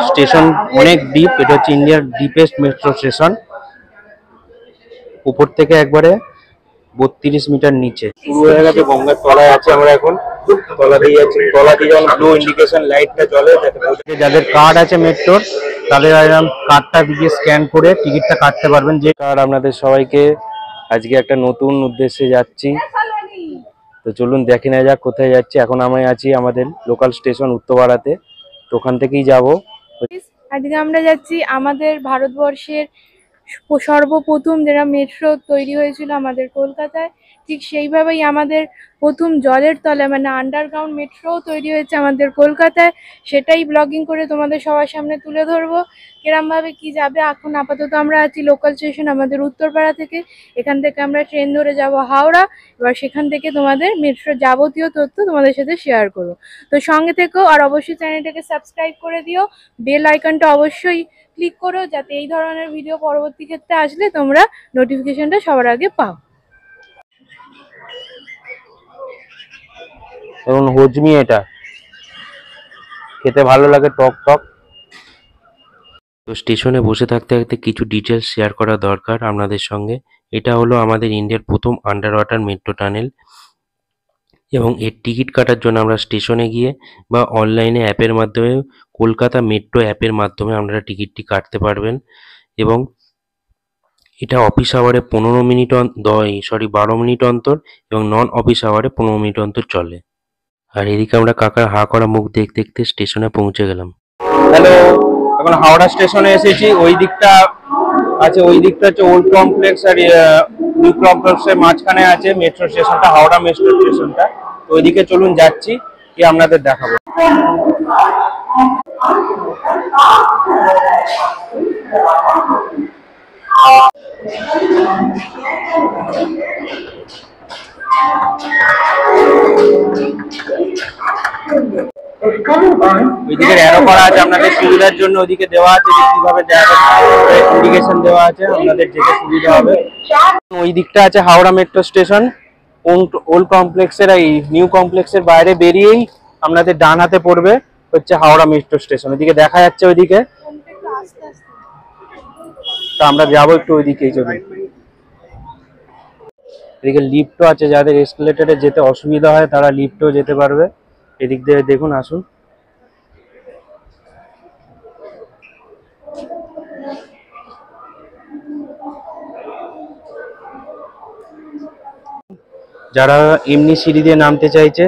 Station অনেক deep, এটা হচ্ছে ইন্ডিয়ার ডিপেস্ট মেট্রো স্টেশন। উপর থেকে একবারে 32 মিটার নিচে শুরু হয়ে গেছে, গঙ্গার তলায় আছে আমরা এখন। তলা দিয়ে যাচ্ছি, তলা দিয়ে যখন ব্লু ইন্ডিকেশন লাইটটা জ্বলে, যাদের কার্ড আছে মেট্রোর তাদের কার্ডটা দিয়ে স্ক্যান করে টিকিটটা কাটতে পারবেন। যে কার্ড আপনাদের সবাইকে আজকে একটা নতুন উদ্দেশ্যে যাচ্ছি, তো চলুন দেখে নেওয়া যাক কোথায় যাচ্ছি। এখন আমি আছি আমাদের লোকাল স্টেশন উত্তরপাড়াতে, তো ওখান থেকেই যাবো। আজকে আমরা যাচ্ছি আমাদের ভারতবর্ষের সর্বপ্রথম যেটা মেট্রো তৈরি হয়েছিল আমাদের কলকাতায়, ঠিক সেইভাবেই আমাদের প্রথম জলের তলায় মানে আন্ডারগ্রাউন্ড মেট্রো তৈরি হয়েছে আমাদের কলকাতায়। সেটাই ব্লগিং করে তোমাদের সবার সামনে তুলে ধরবো কিরমভাবে কি যাবে। এখন আপাতত আমরা আছি লোকাল স্টেশন আমাদের উত্তরপাড়া থেকে। এখান থেকে আমরা ট্রেন ধরে যাব হাওড়া। এবার সেখান থেকে তোমাদের মেট্রোর যাবতীয় তথ্য তোমাদের সাথে শেয়ার করবো। তো সঙ্গে থেকেও, আর অবশ্যই চ্যানেলটাকে সাবস্ক্রাইব করে দিও, বেল আইকনটা অবশ্যই ক্লিক করো যাতে এই ধরনের ভিডিও পরবর্তী ক্ষেত্রে আসলে তোমরা নোটিফিকেশনটা সবার আগে পাও। এবং হজমি, এটা খেতে ভালো লাগে, টক টক। তো স্টেশনে বসে থাকতে থাকতে কিছু ডিটেলস শেয়ার করা দরকার আপনাদের সঙ্গে। এটা হলো আমাদের ইন্ডিয়ার প্রথম আন্ডার ওয়াটার মেট্রো টানেল, এবং এর টিকিট কাটার জন্য আমরা স্টেশনে গিয়ে বা অনলাইনে অ্যাপের মাধ্যমে, কলকাতা মেট্রো অ্যাপের মাধ্যমে আপনারা টিকিটটি কাটতে পারবেন। এবং এটা অফিস আওয়ারে 12 মিনিট অন্তর, এবং নন অফিস আওয়ারে 15 মিনিট অন্তর চলে। আর এদিকে আমরা কাকার হা করা মুখ দেখতে দেখতে স্টেশনে পৌঁছে গেলাম। হ্যালো, এখন হাওড়া স্টেশনে এসেছি। ওই দিকটা আছে, ওই দিকটা হচ্ছে ওল্ড কমপ্লেক্স, আর নিউ কমপ্লেক্সের মাঝখানে আছে মেট্রো স্টেশনটা, হাওড়া মেট্রো স্টেশনটা। তো ওইদিকে চলুন যাচ্ছি, কি আপনাদের দেখাবো। ওইদিকে অ্যারো করা আছে আপনাদের সুবিধার জন্য, ওইদিকে দেওয়া আছে যে কিভাবে ইন্ডিকেশন দেওয়া আছে, আপনাদের যেতে সুবিধা হবে। ওই দিকটা আছে হাওড়া মেট্রো স্টেশন। ওল্ড কমপ্লেক্সের এই নিউ কমপ্লেক্সের বাইরে বেরিয়েই আপনাদের ডান হাতে পড়বে হচ্ছে হাওড়া মেট্রো স্টেশন। ওইদিকে দেখা যাচ্ছে ওইদিকে, তো আমরা যাবো একটু ওইদিকেই। চলুন। এদিকে লিফটও আছে, যাদের এসকেলেটরে যেতে অসুবিধা হয় তারা লিফটেও যেতে পারবে। এদিক দিয়ে দেখুন, আসুন। যারা এমনি সিঁড়ি দিয়ে নামতে চাইছে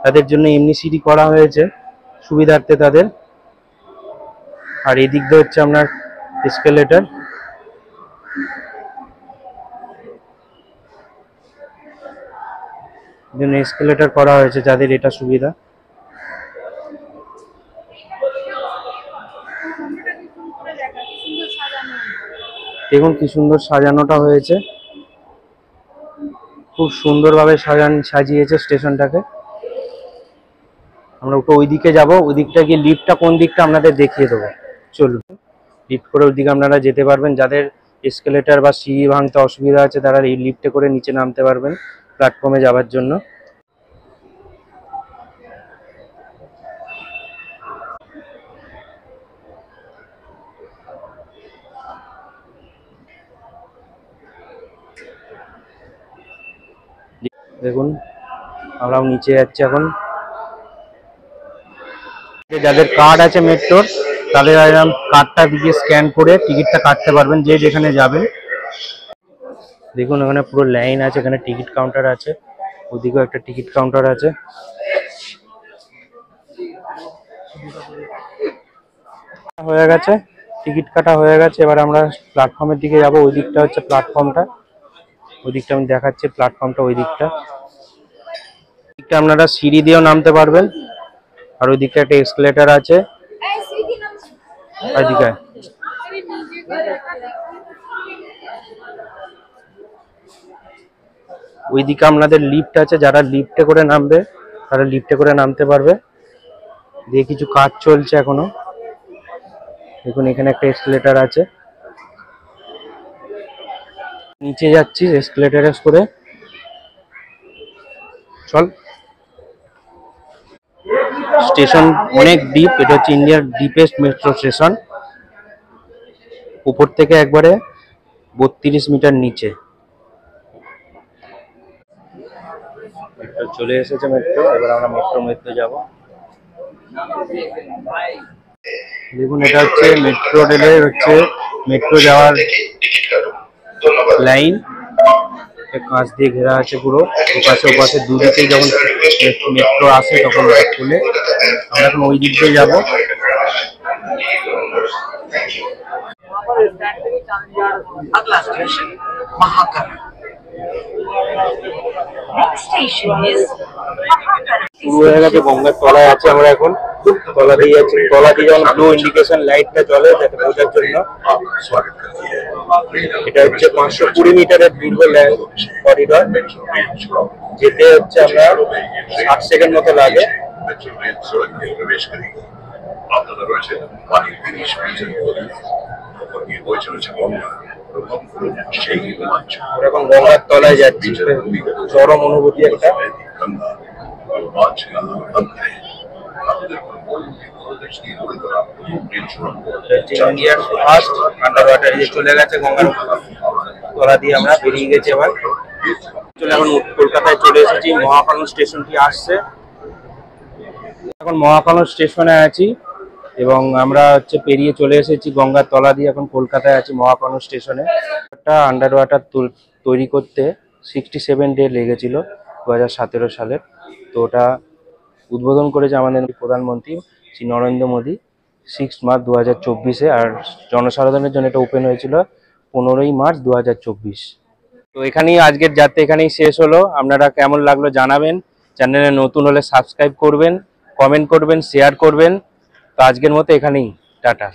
তাদের জন্য এমনি সিঁড়ি করা হয়েছে সুবিধার্থে তাদের। আর এদিক দিয়ে হচ্ছে আপনার এসকেলেটর, জন্য এসকেলেটর করা হয়েছে যাদের এটা সুবিধা। দেখুন কি সুন্দর সাজানোটা হয়েছে, খুব সুন্দরভাবে সাজিয়েছে স্টেশনটাকে। আমরা ওইদিকে যাবো, ওই দিকটা গিয়ে লিফটটা কোন দিকটা আপনাদের দেখিয়ে দেবো। চলুন, লিফট করে ওইদিকে আপনারা যেতে পারবেন। যাদের এসকেলেটর বা সিঁড়ি ভাঙতে অসুবিধা আছে তারা এই লিফটে করে নিচে নামতে পারবেন প্ল্যাটফর্মে যাওয়ার জন্য। দেখুন আমরাও নিচে যাচ্ছি এখন। যাদের কার্ড আছে মেট্রোর তাদের কার্ডটা দিয়ে স্ক্যান করে টিকিটটা কাটতে পারবেন যে যেখানে যাবেন। দেখুন ওখানে পুরো লাইন আছে, এখানে টিকিট কাউন্টার আছে, ওদিকেও একটা টিকিট কাউন্টার আছে। হয়ে গেছে, টিকিট কাটা হয়ে গেছে। এবার আমরা প্ল্যাটফর্মের দিকে যাব। ওই দিকটা হচ্ছে প্ল্যাটফর্মটা, ওই দিকটা আমি দেখাচ্ছি প্ল্যাটফর্মটা। ওই দিকটা আপনারা সিঁড়ি দিয়েও নামতে পারবেন, আর ওই দিকটা একটা এসকেলেটর আছে। ওইদিকে ওইদিকে আপনাদের লিফট আছে, যারা লিফটে করে নামবে তারা লিফটে করে নামতে পারবে। দিয়ে কিছু কাজ চলছে এখনো। দেখুন এখানে একটা এসকেলেটর আছে, নিচে যাচ্ছি এসকেলেটরে করে। চল। স্টেশন অনেক ডিপ, এটা হচ্ছে ইন্ডিয়ার ডিপেস্ট মেট্রো স্টেশন। উপর থেকে একবারে 32 মিটার নিচে। মেট্রো চলে এসেছে, মেট্রো। এবার আমরা মেট্রো যাব। দেখুন, এটা হচ্ছে মেট্রো রেলের মেট্রো যাওয়ার লাইন। কাঁচ দিয়ে ঘেরা আছে পুরো, ওপাশে ওপাশে দুদিকেই যখন মেট্রো আসে তখন খুলে। আমরা এখন ওই দিক দিয়ে যাবো। अगला स्टेशन महाकरण। Next station is महाकरण। শুরু হয়ে গেছে, গঙ্গার তলায় আছে আমরা এখন। তলা দিয়ে যাচ্ছি, তলা দিয়ে যখন ব্লু ইন্ডিকেশন লাইটটা জ্বলে যাতে বোঝার জন্য। এটা হচ্ছে 520 মিটারের দীর্ঘ করিডর। যেতে হচ্ছে আমরা 60 সেকেন্ড মতো লাগে। আপনারা রয়েছে 30 মিটার দূরে। বয়ে চলেছে গঙ্গা, সেই রোমাঞ্চ। আমরা এখন গঙ্গার তলায় যাচ্ছি, চরম অনুভূতি একটা। ইন্ডিয়ার ফার্স্ট আন্ডার ওয়াটার চলে গেছে গঙ্গার তলা দিয়ে। আমরা বেরিয়ে গেছি এবার। এখন কলকাতায় চলে এসেছি, মহাকানন স্টেশনটি আসছে। এখন মহাকানন স্টেশনে আছি এবং আমরা পেরিয়ে চলে এসেছি গঙ্গার তলা দিয়ে। এখন কলকাতায় আছি মহাকানন স্টেশনে। একটা আন্ডার ওয়াটার তৈরি করতে 67 ডে লেগেছিল 2017 সালের। তো ওটা উদ্বোধন করেছে আমাদের প্রধানমন্ত্রী শ্রী নরেন্দ্র মোদী 6 মার্চ 2024-এ। আর জনসাধারণের জন্য এটা ওপেন হয়েছিল 15 মার্চ 2024। তো এখানেই আজকের যাত্রা এখানেই শেষ হলো। আপনারা কেমন লাগলো জানাবেন। চ্যানেলে নতুন হলে সাবস্ক্রাইব করবেন, কমেন্ট করবেন, শেয়ার করবেন। তো আজকের মতো এখানেই টাটা।